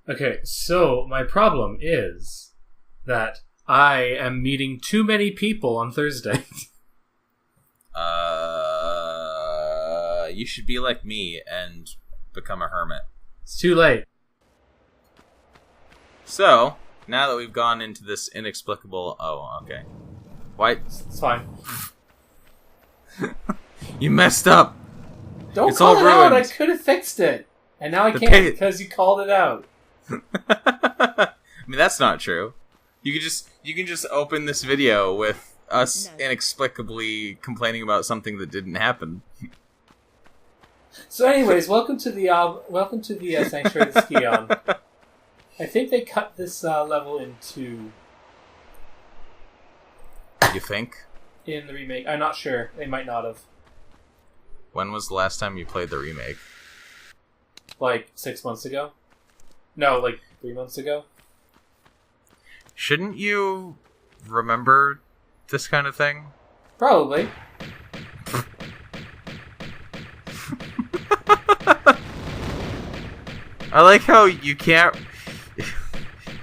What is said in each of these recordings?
Okay, so my problem is that I am meeting too many people on Thursday. You should be like me and become a hermit. It's too late. So, now that we've gone into this inexplicable... Oh, okay. Why? It's fine. You messed up! Don't It's call all it out! I ruined. could have fixed it! And now I can't because you called it out. I mean, that's not true. You can just open this video with us inexplicably complaining about something that didn't happen. So, anyways, welcome to the Sanctuary of the Skion. I think they cut this level into. You think? In the remake, I'm not sure. They might not have. When was the last time you played the remake? Like 6 months ago? No, like 3 months ago. Shouldn't you remember this kind of thing? Probably. I like how you can't...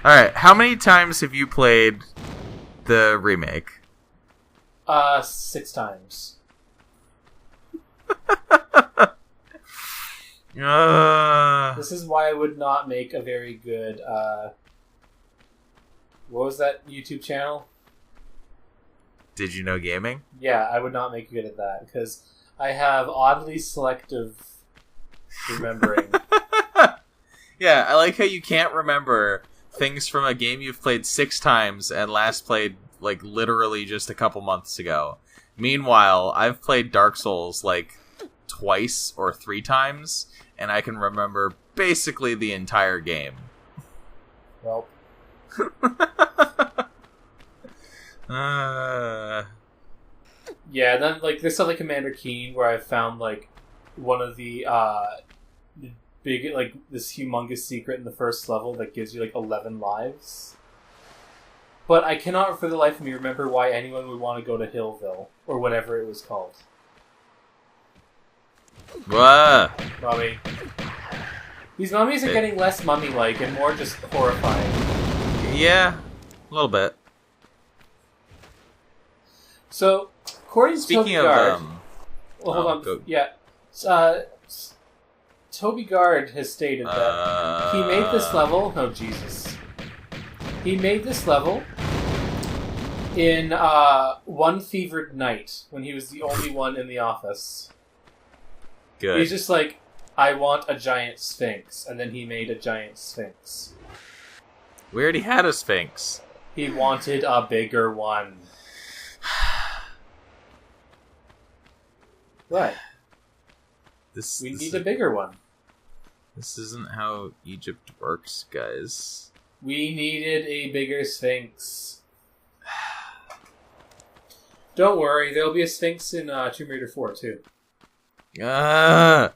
Alright, how many times have you played the remake? 6 times. This is why I would not make a very good, what was that YouTube channel? Did you know gaming? Yeah, I would not make good at that, because I have oddly selective remembering. Yeah, I like how you can't remember things from a game you've played 6 times and last played, like, literally just a couple months ago. Meanwhile, I've played Dark Souls, like, twice or 3 times, and I can remember basically the entire game. Well. Yeah, and then, like, there's stuff like Commander Keen, where I found, like, one of the big, like, this humongous secret in the first level that gives you, like, 11 lives. But I cannot for the life of me remember why anyone would want to go to Hillville, or whatever it was called. What? Mummy. These mummies are getting less mummy-like and more just horrifying. Yeah, a little bit. So, according to Speaking Toby of, Gard... well, hold on. go. Yeah. Toby Gard has stated that he made this level... Oh, Jesus. He made this level in one fevered night, when he was the only one in the office. Good. He's just like, I want a giant sphinx, and then he made a giant sphinx. We already had a sphinx. He wanted a bigger one. What? We need a bigger one. This isn't how Egypt works, guys. We needed a bigger sphinx. Don't worry, there'll be a sphinx in Tomb Raider 4, too. To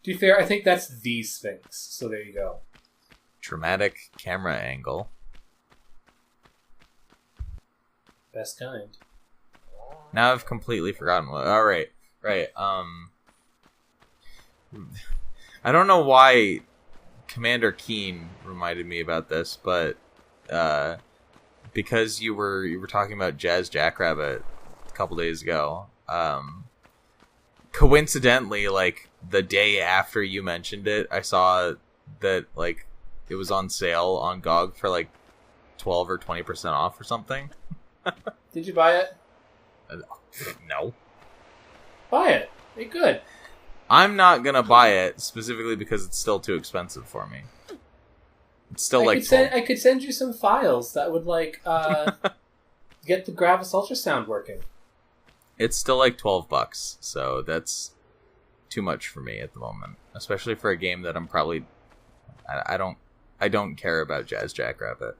be fair, I think that's the sphinx, so there you go. Dramatic camera angle. Best kind. Now I've completely forgotten what... Alright, right, I don't know why Commander Keen reminded me about this, but because you were talking about Jazz Jackrabbit a couple days ago, coincidentally, like, the day after you mentioned it, I saw that, like, it was on sale on GOG for, like, 12 or 20% off or something. Did you buy it? No. Buy it. It's good. I'm not gonna buy it, specifically because it's still too expensive for me. It's still I could send you some files that would, like, get the Gravis ultrasound working. It's still like $12, so that's too much for me at the moment. Especially for a game that I'm probably... I don't care about Jazz Jackrabbit.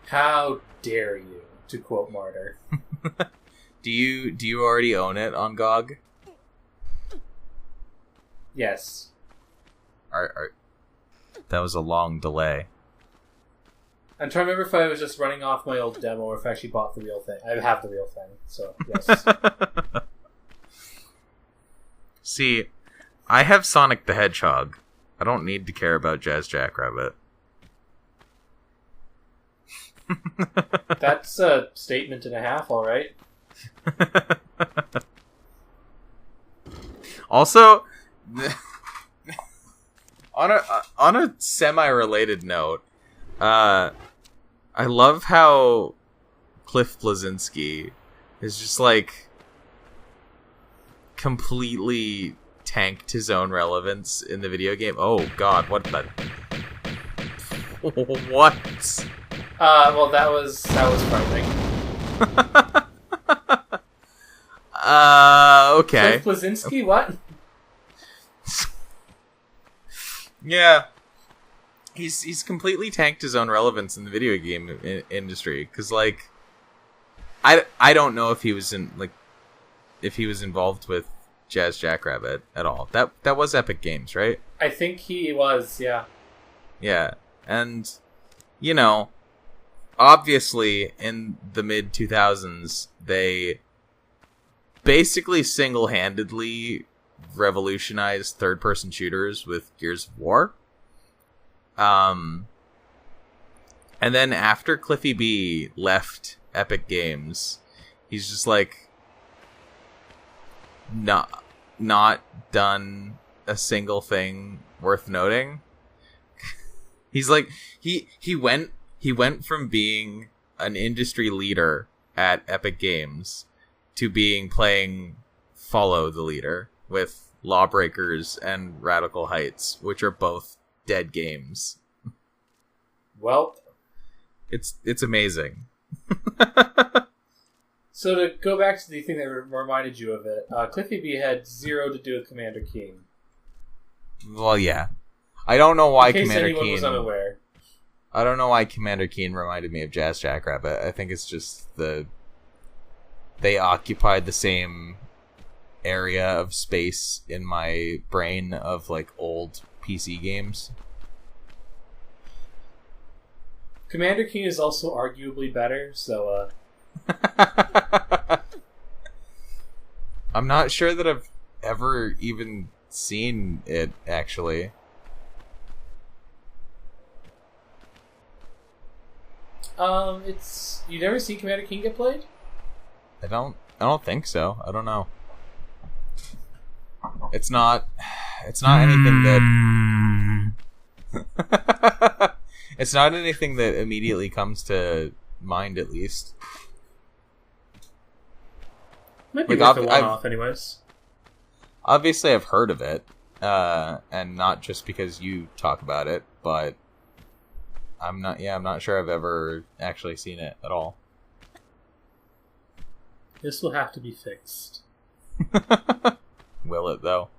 How dare you, to quote Martyr. Do you already own it on GOG? Yes. That was a long delay. I'm trying to remember if I was just running off my old demo or if I actually bought the real thing. I have the real thing, so yes. See, I have Sonic the Hedgehog, don't need to care about Jazz Jackrabbit. That's a statement and a half, all right. Also, on a semi-related note, I love how Cliff Bleszinski is just like completely tanked his own relevance in the video game. Oh God, what the? What? Well, that was frightening. Okay. Cliff Bleszinski, what? Yeah. He's completely tanked his own relevance in the video game industry, because like I don't know if he was involved with Jazz Jackrabbit at all. That was Epic Games, right? I think he was, yeah. Yeah. And you know, obviously in the mid 2000s they basically single-handedly revolutionized third-person shooters with Gears of War. And then after Cliffy B left Epic Games, he's just like not done a single thing worth noting. He's like he went from being an industry leader at Epic Games to playing Follow the Leader with Lawbreakers and Radical Heights, which are both dead games. Well, it's amazing. So to go back to the thing that reminded you of it, Cliffy B had zero to do with Commander Keen. Well, yeah. I don't know why In case Commander anyone Keen was unaware. I don't know why Commander Keen reminded me of Jazz Jackrabbit. I think it's just they occupied the same area of space in my brain of like old PC games. Commander Keen is also arguably better, so I'm not sure that I've ever even seen it, actually. you never seen Commander Keen get played? I don't think so. I don't know. It's not anything that it's not anything that immediately comes to mind, at least. Might be worth a one-off, anyways. Obviously, I've heard of it, and not just because you talk about it, but I'm not sure I've ever actually seen it at all. This will have to be fixed. Will it, though?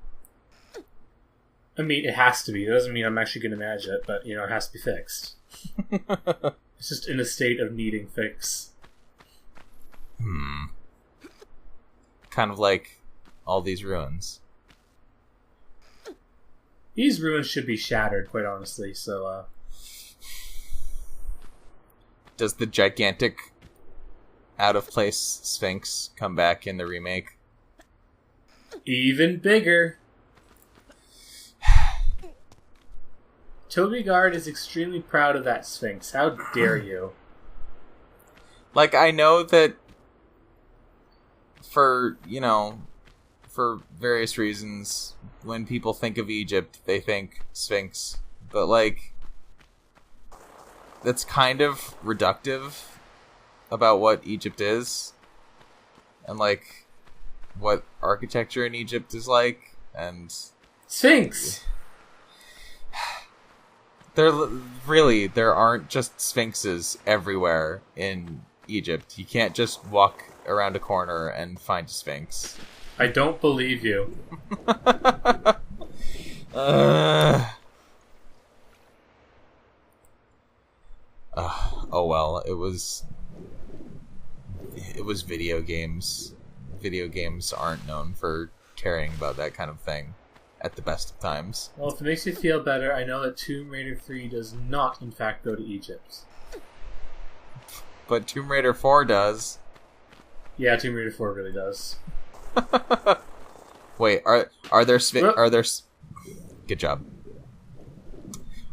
I mean, it has to be. It doesn't mean I'm actually going to manage it, but, it has to be fixed. It's just in a state of needing fix. Kind of like all these ruins. These ruins should be shattered, quite honestly, so, Does the gigantic out-of-place Sphinx come back in the remake? Even bigger. Toby Gard is extremely proud of that Sphinx. How dare you? Like, I know that for various reasons, when people think of Egypt, they think Sphinx. But, like, that's kind of reductive about what Egypt is. And, like, what architecture in Egypt is like. And Sphinx! There aren't just sphinxes everywhere in Egypt. You can't just walk around a corner and find a sphinx. I don't believe you. Oh well, it was video games. Video games aren't known for caring about that kind of thing at the best of times. Well, if it makes you feel better, I know that Tomb Raider 3 does not, in fact, go to Egypt. But Tomb Raider 4 does. Yeah, Tomb Raider 4 really does. Wait, are there... Good job.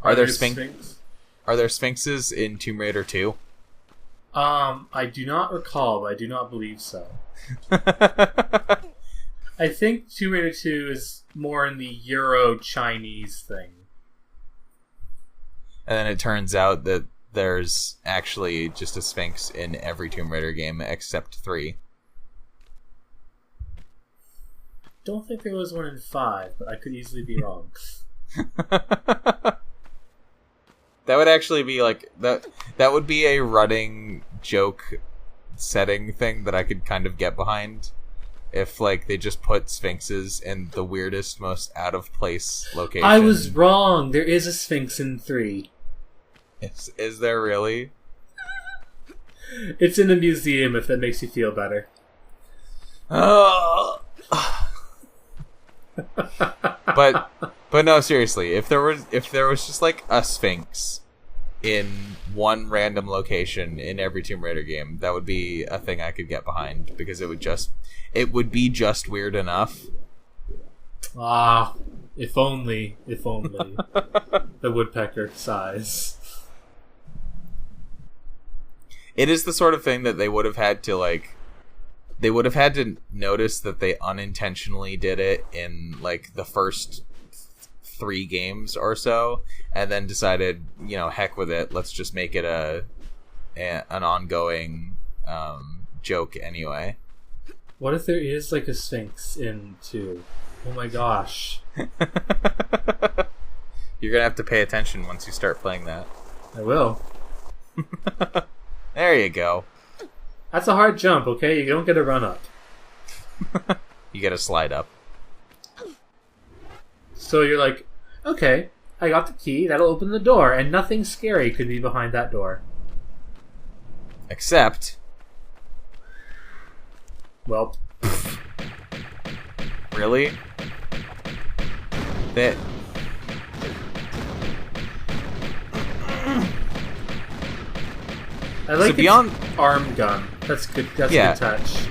Are there Are there sphinxes in Tomb Raider 2? I do not recall, but I do not believe so. I think Tomb Raider 2 is more in the Euro-Chinese thing. And then it turns out that there's actually just a sphinx in every Tomb Raider game except 3. Don't think there was one in 5, but I could easily be wrong. That would actually be like that would be a running joke setting thing that I could kind of get behind. If, like, they just put sphinxes in the weirdest, most out-of-place location. I was wrong. There is a sphinx in 3. Is there really? It's in a museum, if that makes you feel better. But no, seriously, if there was just, like, a sphinx in one random location in every Tomb Raider game, that would be a thing I could get behind, because it would be just weird enough. Ah, if only the woodpecker size. It is the sort of thing that they would have had to, like, they would have had to notice that they unintentionally did it in, like, the first 3 games or so, and then decided, you know, heck with it, let's just make it an ongoing joke anyway. What if there is, like, a sphinx in 2? Oh my gosh. You're gonna have to pay attention once you start playing that. I will. There you go. That's a hard jump, okay? You don't get a run up. You get a slide up. So you're like, okay, I got the key, that'll open the door, and nothing scary could be behind that door. Except... Well... Really? That... I like so beyond arm gun. That's good. That's a good touch.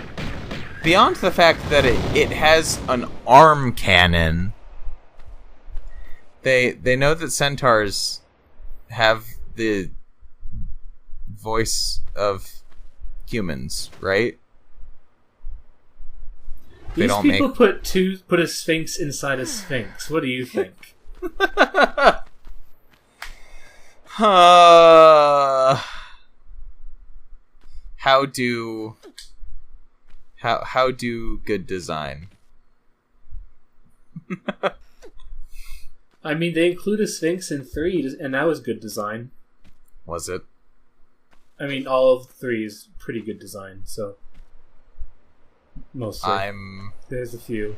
Beyond the fact that it has an arm cannon, they know that centaurs have the voice of humans, right? These people put a sphinx inside a sphinx. What do you think? How do good design? I mean, they include a sphinx in 3, and that was good design. Was it? I mean, all of 3 is pretty good design, so mostly. There's a few.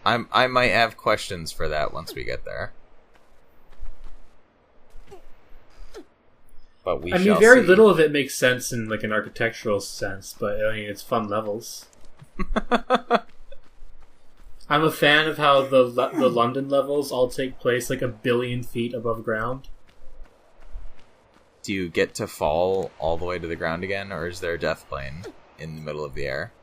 I might have questions for that once we get there. But we shall very see. little of it makes sense in, like, an architectural sense, but I mean, it's fun levels. I'm a fan of how the London levels all take place like 1 billion feet above ground. Do you get to fall all the way to the ground again, or is there a death plane in the middle of the air?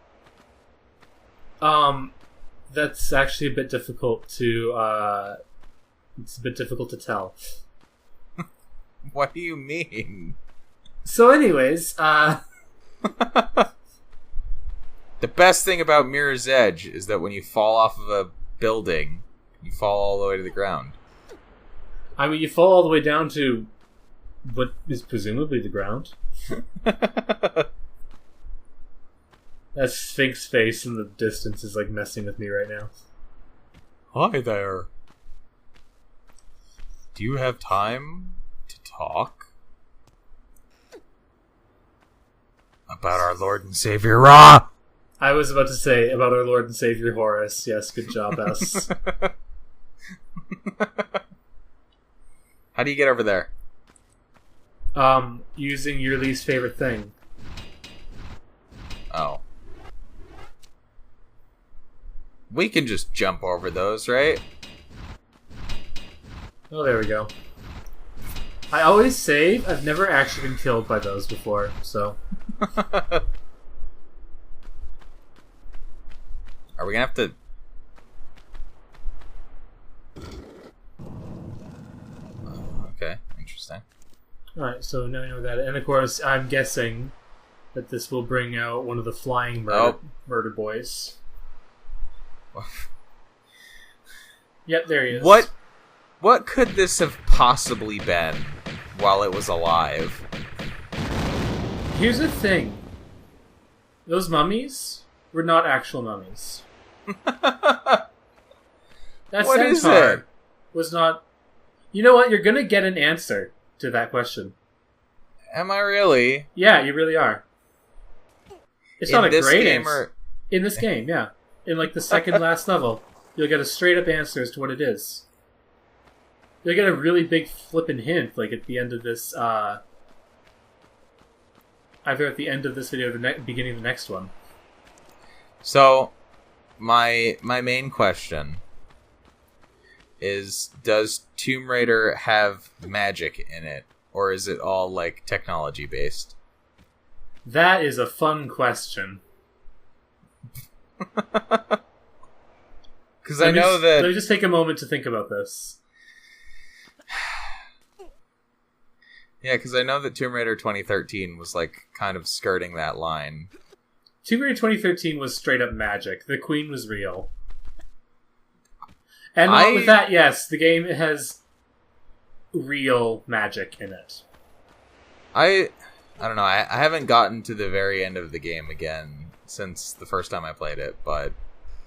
That's actually a bit difficult to tell. What do you mean? So anyways, the best thing about Mirror's Edge is that when you fall off of a building, you fall all the way to the ground. I mean, you fall all the way down to what is presumably the ground. That Sphinx face in the distance is, like, messing with me right now. Hi there. Do you have time to talk about our Lord and Savior Ra? I was about to say about our Lord and Savior Horus. Yes, good job, S. How do you get over there? Using your least favorite thing. Oh. We can just jump over those, right? Oh, there we go. I always save. I've never actually been killed by those before, so... Are we gonna have to... interesting. Alright, so now you know that. And of course, I'm guessing that this will bring out one of the flying murder boys. Yep, there he is. What could this have possibly been while it was alive? Here's the thing. Those mummies were not actual mummies. That What is centaur it? was not... You know what? You're gonna get an answer to that question. Am I really? Yeah, you really are. It's not a great answer. Or... In this game, yeah. In like the second last level, you'll get a straight up answer as to what it is. You'll get a really big flippin' hint, like at the end of this, either at the end of this video or the beginning of the next one. So, my main question is, does Tomb Raider have magic in it? Or is it all, like, technology-based? That is a fun question. Because I know that... Let me just take a moment to think about this. Yeah, because I know that Tomb Raider 2013 was, like, kind of skirting that line. Tomb Raider 2013 was straight up magic. The Queen was real. And along with that, yes, the game has real magic in it. I don't know, I haven't gotten to the very end of the game again since the first time I played it, but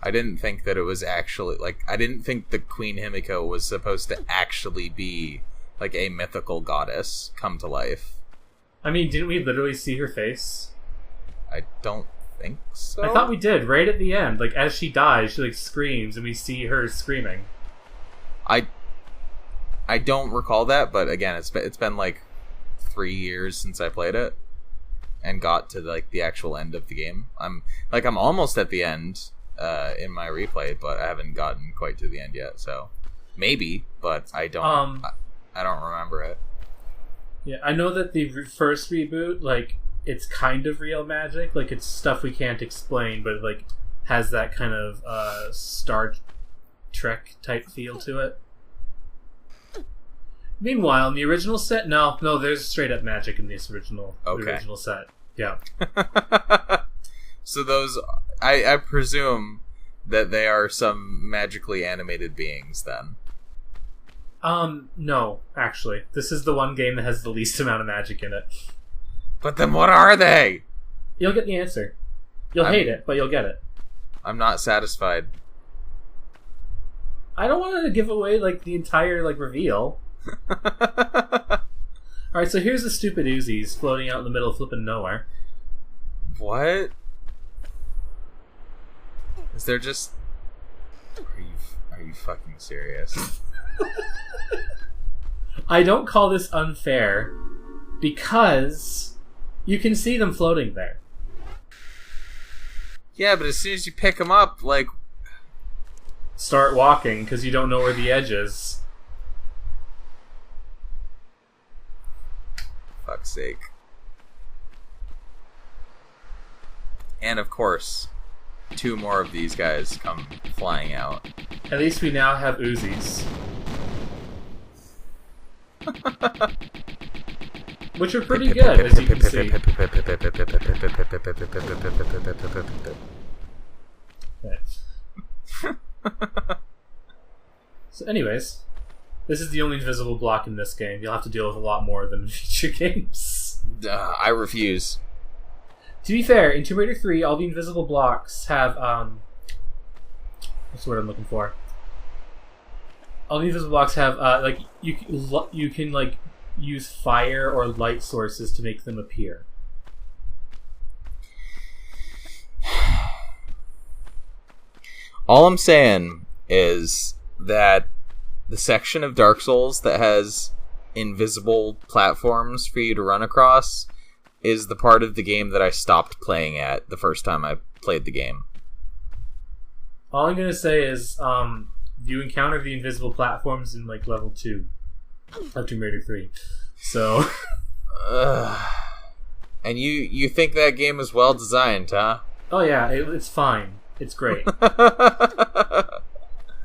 I didn't think that it was actually, like, I didn't think the Queen Himiko was supposed to actually be, like, a mythical goddess come to life. I mean, didn't we literally see her face? I don't think so. I thought we did, right at the end. Like, as she dies, she, like, screams, and we see her screaming. I don't recall that, but again, it's been like 3 years since I played it and got to like the actual end of the game. I'm almost at the end in my replay, but I haven't gotten quite to the end yet. So maybe, but I don't. I don't remember it. Yeah, I know that the first reboot, like, it's kind of real magic. Like, it's stuff we can't explain, but it, like, has that kind of Star Trek type feel to it. Meanwhile, in the original set, no, there's straight up magic in this original set. Yeah. So those, I presume that they are some magically animated beings then. No, actually. This is the one game that has the least amount of magic in it. But then what are they? You'll get the answer. You'll hate it, but you'll get it. I'm not satisfied. I don't want to give away, like, the entire, like, reveal. Alright, so here's the stupid Uzis floating out in the middle of flippin' nowhere. What? Is there just... Are you fucking serious? I don't call this unfair because you can see them floating there. Yeah, but as soon as you pick them up, like... Start walking because you don't know where the edge is. Fuck's sake. And of course, 2 more of these guys come flying out. At least we now have Uzis. Which are pretty good, as you can see. So anyways, this is the only invisible block in this game. You'll have to deal with a lot more than in future games. I refuse. To be fair, in Tomb Raider 3, all the invisible blocks have, what's the word I'm looking for? All the invisible blocks have, like, you can, like, use fire or light sources to make them appear. All I'm saying is that the section of Dark Souls that has invisible platforms for you to run across is the part of the game that I stopped playing at the first time I played the game. All I'm gonna say is, you encounter the invisible platforms in, like, level 2 of Tomb Raider 3. So... And you think that game is well designed, huh? Oh yeah, it's fine. It's great.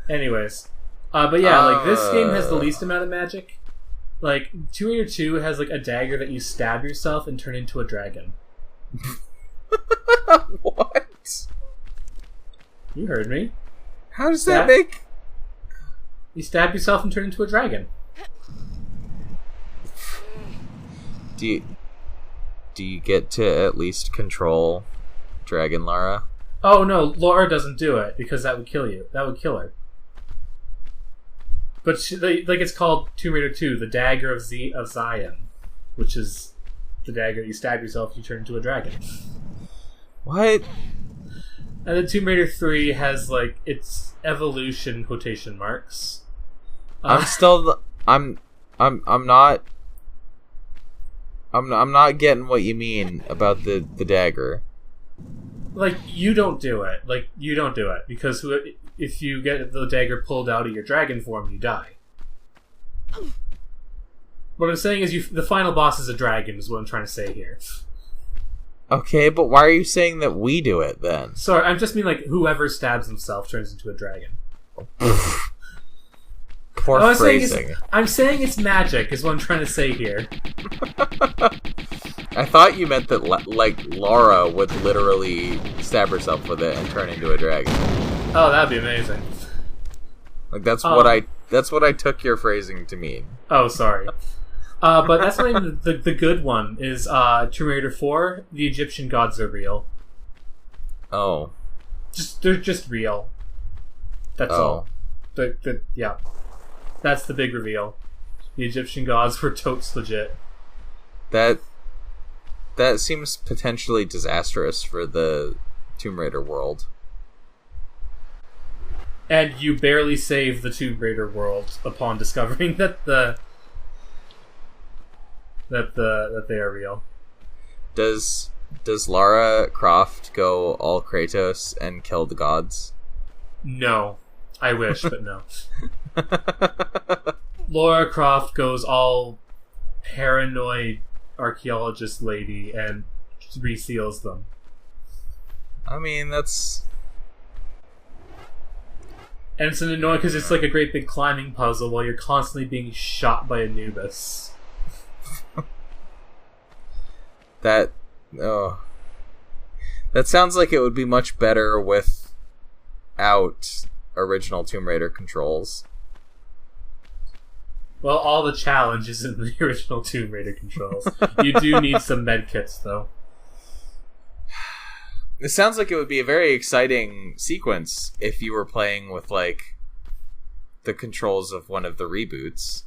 Anyways. But yeah, like, this game has the least amount of magic. Like, Tomb Raider 2 has, like, a dagger that you stab yourself and turn into a dragon. What? You heard me. How does that make... You stab yourself and turn into a dragon. Do you get to at least control Dragon Lara? Oh, no, Laura doesn't do it, because that would kill you. That would kill her. But, it's called Tomb Raider 2, the Dagger of Zion, which is the dagger you stab yourself, you turn into a dragon. What? And then Tomb Raider 3 has, like, its evolution quotation marks. I'm not getting what you mean about the dagger. Like, you don't do it. Like, you don't do it. Because if you get the dagger pulled out of your dragon form, you die. What I'm saying is the final boss is a dragon, is what I'm trying to say here. Okay, but why are you saying that we do it, then? Sorry, I just mean, like, whoever stabs himself turns into a dragon. Poor phrasing. I'm saying it's magic, is what I'm trying to say here. I thought you meant that, Laura would literally stab herself with it and turn into a dragon. Oh, that'd be amazing. Like, that's what I took your phrasing to mean. Oh, sorry. But that's not even the good one, is Tomb Raider 4, the Egyptian gods are real. Oh. They're just real. That's all. Yeah. That's the big reveal. The Egyptian gods were totes legit. That seems potentially disastrous for the Tomb Raider world. And you barely save the Tomb Raider world upon discovering that they are real. Does Lara Croft go all Kratos and kill the gods? No. I wish, but no. Lara Croft goes all paranoid archaeologist lady and reseals them. I mean, that's... And it's an annoying because it's like a great big climbing puzzle while you're constantly being shot by Anubis. That sounds like it would be much better without original Tomb Raider controls. Well, all the challenge is in the original Tomb Raider controls. You do need some medkits, though. It sounds like it would be a very exciting sequence if you were playing with, like, the controls of one of the reboots.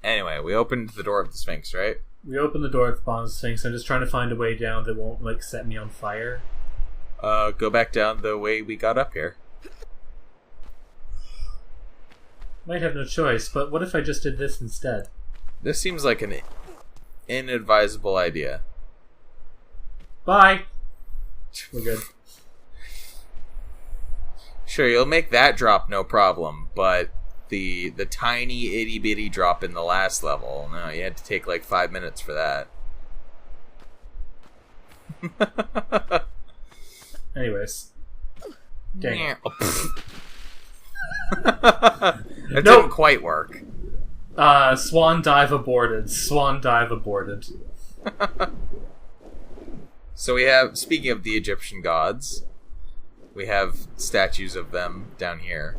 Anyway, we opened the door of the Sphinx, right? We opened the door at the bottom of the Sphinx. I'm just trying to find a way down that won't, like, set me on fire. Go back down the way we got up here. Might have no choice, but what if I just did this instead? This seems like an inadvisable idea. Bye! We're good. Sure, you'll make that drop no problem, but the tiny itty bitty drop in the last level, no, you had to take like 5 minutes for that. Anyways. Dang it. That didn't quite work. Swan dive aborted. Swan dive aborted. So we have, speaking of the Egyptian gods, we have statues of them down here.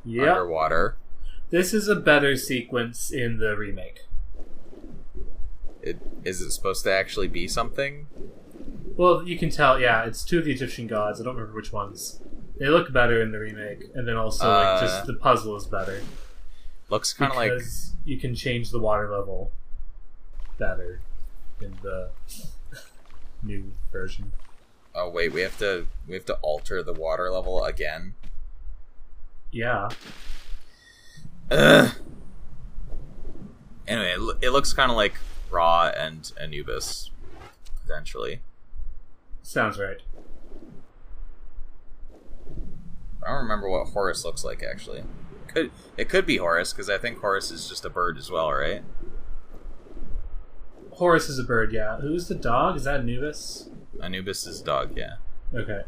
Yep. Underwater. This is a better sequence in the remake. Is it supposed to actually be something? Well, you can tell, yeah, it's two of the Egyptian gods. I don't remember which ones. They look better in the remake, and then also, like, just the puzzle is better. Looks kind of like... Because you can change the water level better in the new version. Oh, wait, we have to alter the water level again? Yeah. Anyway, it looks kind of like Ra and Anubis, potentially. Sounds right. I don't remember what Horus looks like, actually. It could be Horus, because I think Horus is just a bird as well, right? Horus is a bird, yeah. Who's the dog? Is that Anubis? Anubis is a dog, yeah. Okay.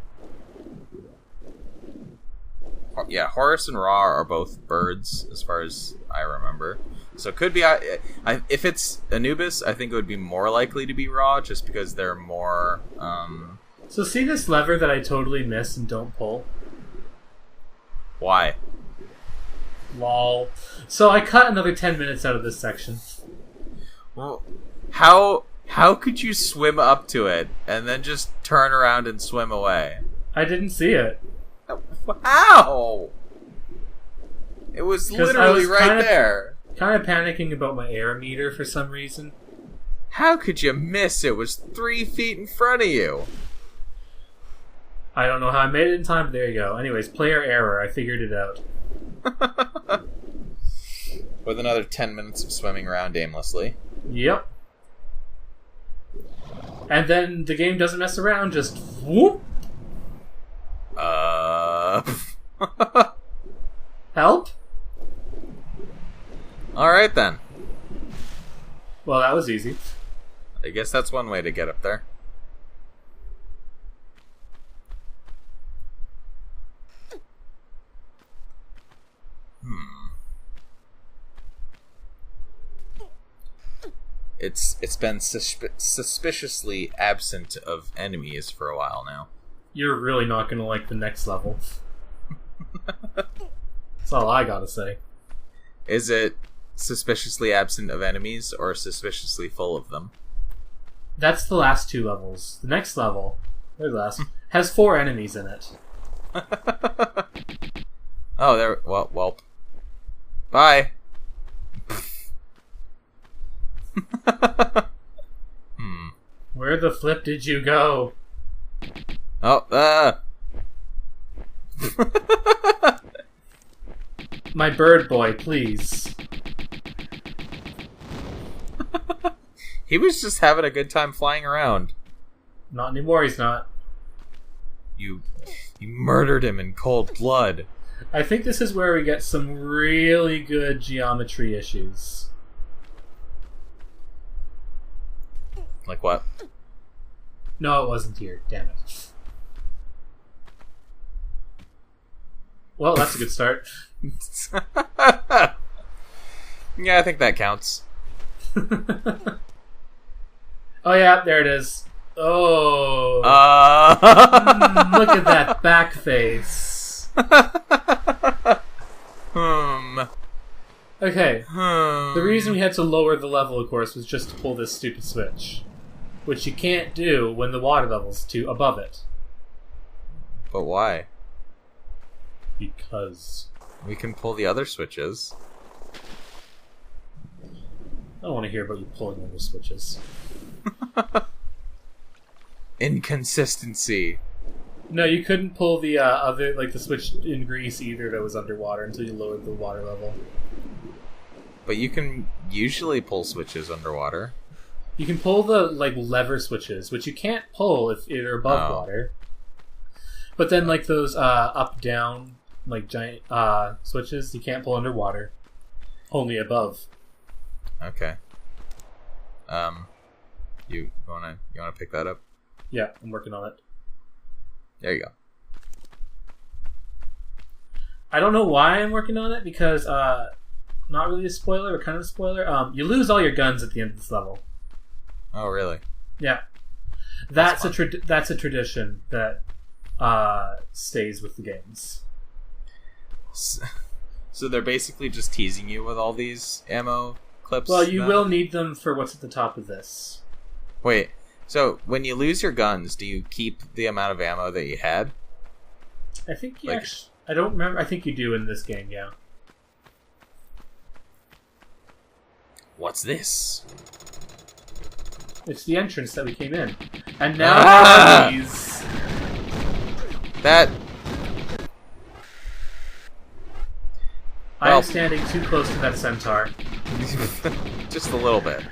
yeah, Horus and Ra are both birds, as far as I remember. So it could be... if it's Anubis, I think it would be more likely to be Ra, just because they're more... So see this lever that I totally miss and don't pull? Why? Lol. So I cut another 10 minutes out of this section. Well, how could you swim up to it and then just turn around and swim away? I didn't see it. How? It was literally there. Kind of panicking about my air meter for some reason. How could you miss? It was 3 feet in front of you. I don't know how I made it in time, but there you go. Anyways, player error. I figured it out. With another 10 minutes of swimming around aimlessly. Yep. And then the game doesn't mess around, just whoop. Help? Alright then. Well, that was easy. I guess that's one way to get up there. It's been suspiciously absent of enemies for a while now. You're really not going to like the next level. That's all I gotta say. Is it suspiciously absent of enemies or suspiciously full of them? That's the last 2 levels. The next level, has 4 enemies in it. Oh, there. Well. Bye. Where the flip did you go? Oh, My bird boy, please. He was just having a good time flying around. Not anymore, he's not. You murdered him in cold blood. I think this is where we get some really good geometry issues. Like what? No, it wasn't here. Damn it. Well, that's a good start. Yeah, I think that counts. Oh yeah, there it is. Oh. Look at that back face. Okay. The reason we had to lower the level, of course, was just to pull this stupid switch. Which you can't do when the water level's above it. But why? Because... we can pull the other switches. I don't want to hear about you pulling other switches. Inconsistency. No, you couldn't pull the other, like the switch in Greece either that was underwater until you lowered the water level. But you can usually pull switches underwater. You can pull the lever switches, which you can't pull if they're above water. But then those up down giant switches, you can't pull underwater. Only above. Okay. You wanna pick that up? Yeah, I'm working on it. There you go. I don't know why I'm working on it because not really a spoiler, but kind of a spoiler. You lose all your guns at the end of this level. Oh, really? Yeah, that's a tradition that stays with the games. So they're basically just teasing you with all these ammo clips? Well, you will need them for what's at the top of this. Wait, so when you lose your guns, do you keep the amount of ammo that you had? I think you actually... I don't remember. I think you do in this game, yeah. What's this? It's the entrance that we came in. And now these... That... I am standing too close to that centaur. Just a little bit.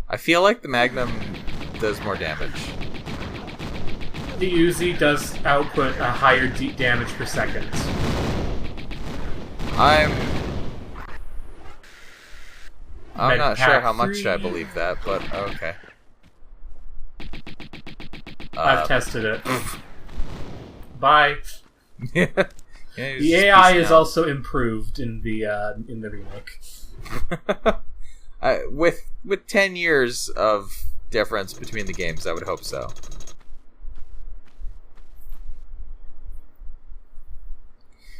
I feel like the Magnum does more damage. The Uzi does output a higher damage per second. I'm not sure how much I believe that, but okay. I've tested it. Bye. Yeah, The AI is also improved in the remake. With 10 years of difference between the games, I would hope so.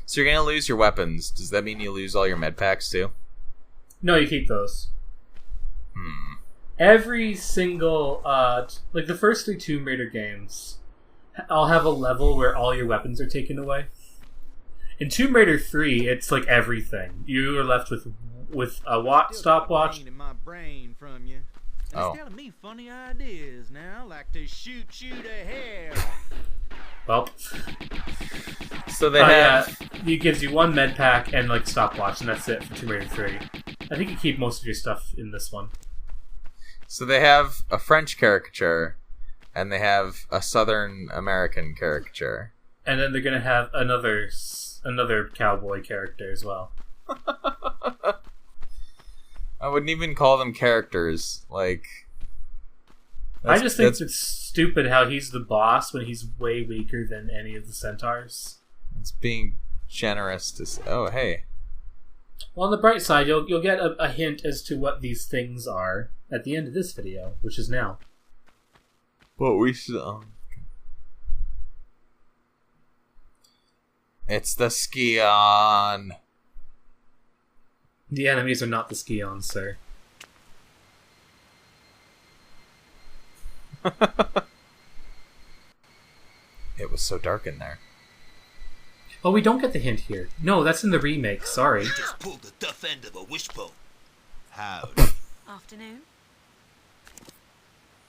So you're gonna lose your weapons. Does that mean you lose all your med packs too? No, you keep those. Every single, like the first 3 Tomb Raider games, I'll have a level where all your weapons are taken away. In Tomb Raider 3, it's like everything. You are left with a stopwatch. My brain from you. And it's telling me funny ideas now, like to shoot a hair. Well, so they have. It gives you 1 med pack and like stopwatch, and that's it for Tomb Raider 3. I think you keep most of your stuff in this one. So they have a French caricature, and they have a Southern American caricature, and then they're gonna have another cowboy character as well. I wouldn't even call them characters. Like, I just think it's stupid how he's the boss when he's way weaker than any of the Centaurs. It's being generous to say, oh, hey. Well, on the bright side, you'll get a hint as to what these things are at the end of this video, which is now. Well, we should... It's the Ski-On. The enemies are not the Ski-Ons, sir. It was so dark in there. Oh, we don't get the hint here. No, that's in the remake. Sorry. You just pulled the tough end of a wishbone. Howdy. Afternoon.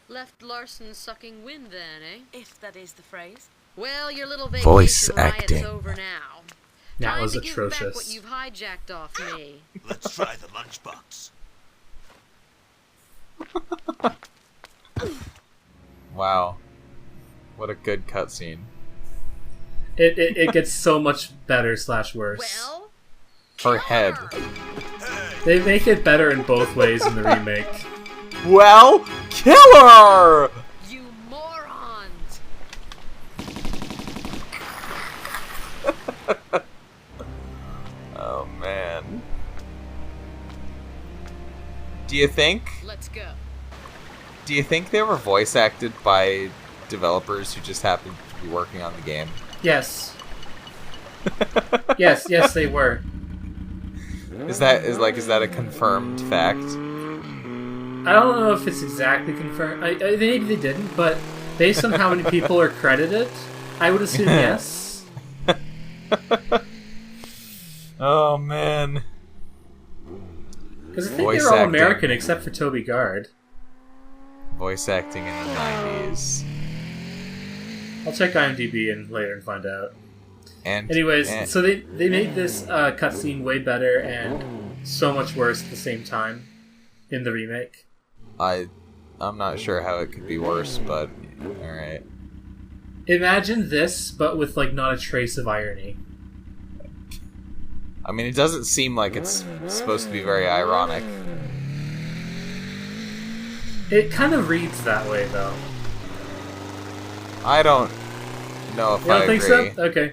Left Larson sucking wind then, eh? If that is the phrase. Well, your little vacation Voice riot's acting. over now. That Time was to give atrocious. back what you've hijacked off me. Let's try the lunchbox. Wow. What a good cutscene. It gets so much better / worse. Well, Her head. They make it better in both ways in the remake. Well, killer! you morons! Oh, man. Do you think Let's go. they were voice acted by developers who just happened to be working on the game? Yes. yes, they were. Is that a confirmed fact? I don't know if it's exactly confirmed. Maybe they didn't, but based on how many people are credited, I would assume yes. Oh, man. Because I think Voice they're all acting. American except for Toby Gard. Voice acting in the 90s. I'll check IMDb and later and find out. And So they made this cutscene way better and so much worse at the same time in the remake. I'm not sure how it could be worse, but alright. Imagine this, but with like not a trace of irony. I mean, it doesn't seem like it's supposed to be very ironic. It kind of reads that way, though. I don't know if You don't I think agree. so? Okay.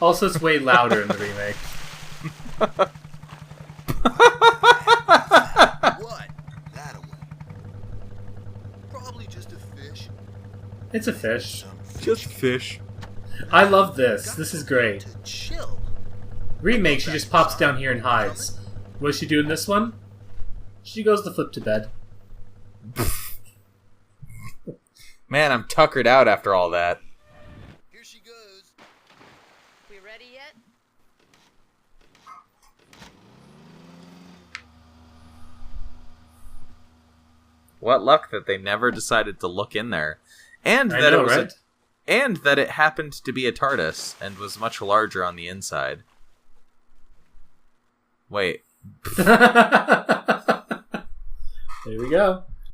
Also, it's way louder in the remake. What? That away. Probably just a fish. It's a fish. Some Just fish. I love this. This is great. to chill. Remake, she just pops down here and hides. What does she do in this one? She goes to flip to bed. Man, I'm tuckered out after all that. Here she goes. We ready yet? What luck that they never decided to look in there. And I that know, it was right? and that it happened to be a TARDIS and was much larger on the inside. Wait. There we go.